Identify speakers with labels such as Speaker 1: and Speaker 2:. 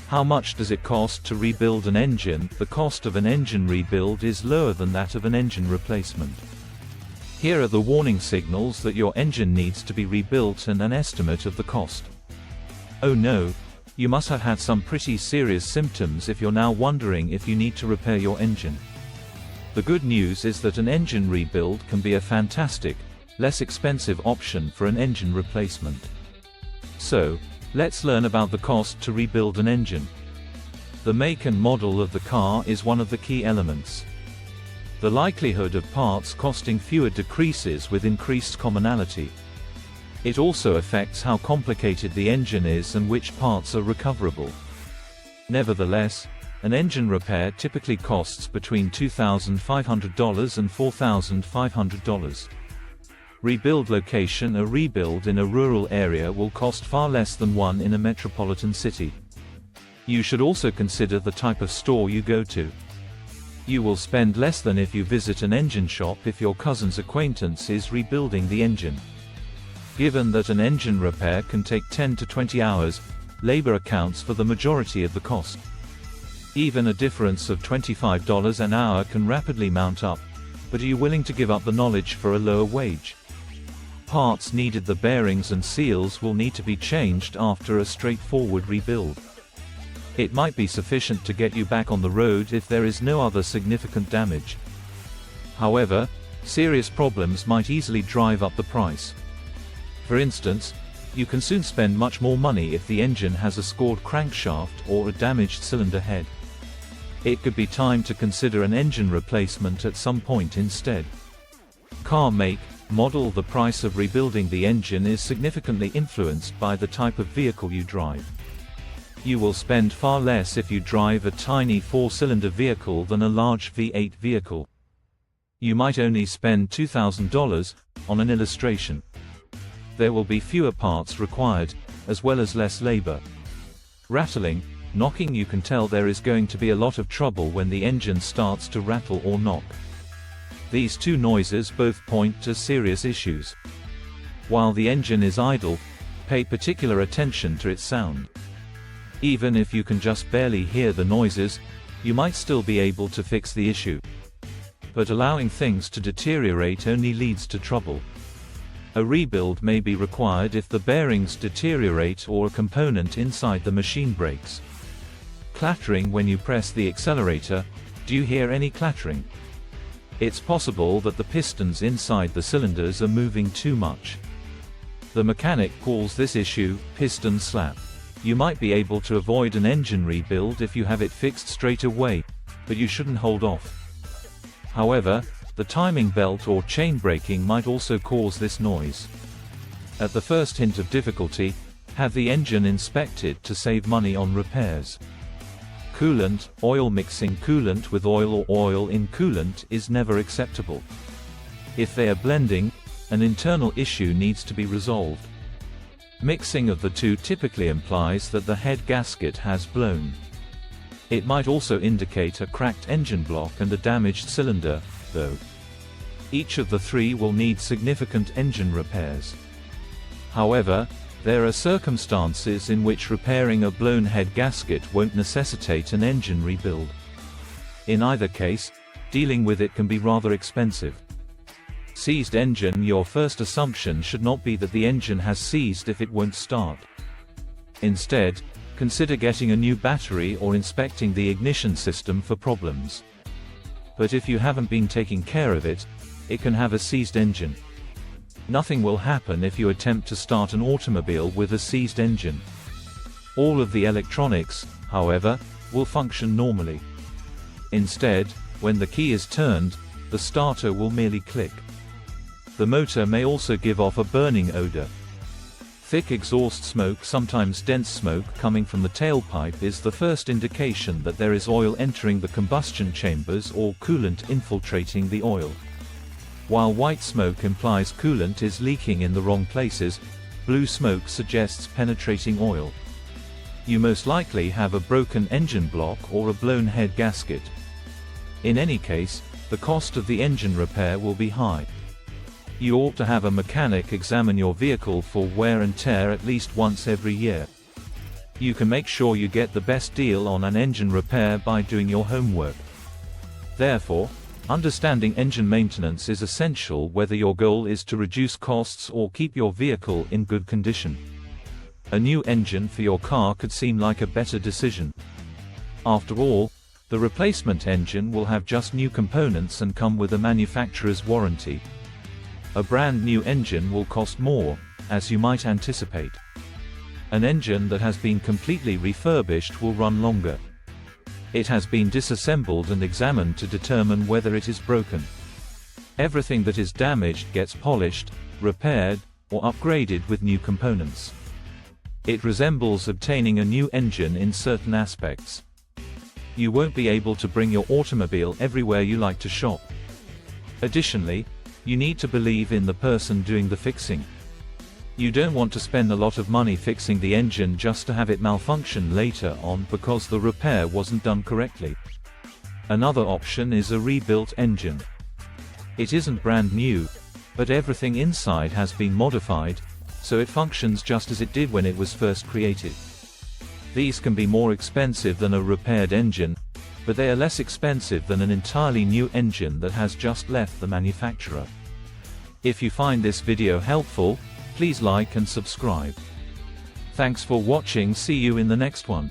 Speaker 1: How much does it cost to rebuild an engine? The cost of an engine rebuild is lower than that of an engine replacement. Here are the warning signals that your engine needs to be rebuilt and an estimate of the cost. Oh no, you must have had some pretty serious symptoms if you're now wondering if you need to repair your engine. The good news is that an engine rebuild can be a fantastic, less expensive option for an engine replacement. So, let's learn about the cost to rebuild an engine. The make and model of the car is one of the key elements. The likelihood of parts costing fewer decreases with increased commonality. It also affects how complicated the engine is and which parts are recoverable. Nevertheless, an engine repair typically costs between $2,500 and $4,500. Rebuild location: a rebuild in a rural area will cost far less than one in a metropolitan city. You should also consider the type of store you go to. You will spend less than if you visit an engine shop if your cousin's acquaintance is rebuilding the engine. Given that an engine repair can take 10 to 20 hours, labor accounts for the majority of the cost. Even a difference of $25 an hour can rapidly mount up, but are you willing to give up the knowledge for a lower wage? Parts needed: the bearings and seals will need to be changed after a straightforward rebuild. It might be sufficient to get you back on the road if there is no other significant damage. However, serious problems might easily drive up the price. For instance, you can soon spend much more money if the engine has a scored crankshaft or a damaged cylinder head. It could be time to consider an engine replacement at some point instead. Car make, model: the price of rebuilding the engine is significantly influenced by the type of vehicle you drive. You will spend far less if you drive a tiny 4-cylinder vehicle than a large V8 vehicle. You might only spend $2,000 on an illustration. There will be fewer parts required, as well as less labor. Rattling, knocking: you can tell there is going to be a lot of trouble when the engine starts to rattle or knock. These two noises both point to serious issues. While the engine is idle, pay particular attention to its sound. Even if you can just barely hear the noises, you might still be able to fix the issue. But allowing things to deteriorate only leads to trouble. A rebuild may be required if the bearings deteriorate or a component inside the machine breaks. Clattering: when you press the accelerator, do you hear any clattering? It's possible that the pistons inside the cylinders are moving too much. The mechanic calls this issue piston slap. You might be able to avoid an engine rebuild if you have it fixed straight away, but you shouldn't hold off. However, the timing belt or chain braking might also cause this noise. At the first hint of difficulty, have the engine inspected to save money on repairs. Coolant, oil: mixing coolant with oil or oil in coolant is never acceptable. If they are blending, an internal issue needs to be resolved. Mixing of the two typically implies that the head gasket has blown. It might also indicate a cracked engine block and a damaged cylinder, though. Each of the three will need significant engine repairs. However, there are circumstances in which repairing a blown head gasket won't necessitate an engine rebuild. In either case, dealing with it can be rather expensive. Seized engine: your first assumption should not be that the engine has seized if it won't start. Instead, consider getting a new battery or inspecting the ignition system for problems. But if you haven't been taking care of it, it can have a seized engine. Nothing will happen if you attempt to start an automobile with a seized engine. All of the electronics, however, will function normally. Instead, when the key is turned, the starter will merely click. The motor may also give off a burning odor. Thick exhaust smoke, sometimes dense smoke coming from the tailpipe, is the first indication that there is oil entering the combustion chambers or coolant infiltrating the oil. While white smoke implies coolant is leaking in the wrong places, blue smoke suggests penetrating oil. You most likely have a broken engine block or a blown head gasket. In any case, the cost of the engine repair will be high. You ought to have a mechanic examine your vehicle for wear and tear at least once every year. You can make sure you get the best deal on an engine repair by doing your homework. Therefore, understanding engine maintenance is essential whether your goal is to reduce costs or keep your vehicle in good condition. A new engine for your car could seem like a better decision. After all, the replacement engine will have just new components and come with a manufacturer's warranty. A brand new engine will cost more, as you might anticipate. An engine that has been completely refurbished will run longer. It has been disassembled and examined to determine whether it is broken. Everything that is damaged gets polished, repaired, or upgraded with new components. It resembles obtaining a new engine in certain aspects. You won't be able to bring your automobile everywhere you like to shop. Additionally, you need to believe in the person doing the fixing. You don't want to spend a lot of money fixing the engine just to have it malfunction later on because the repair wasn't done correctly. Another option is a rebuilt engine. It isn't brand new, but everything inside has been modified, so it functions just as it did when it was first created. These can be more expensive than a repaired engine, but they are less expensive than an entirely new engine that has just left the manufacturer. If you find this video helpful, please like and subscribe. Thanks for watching. See you in the next one.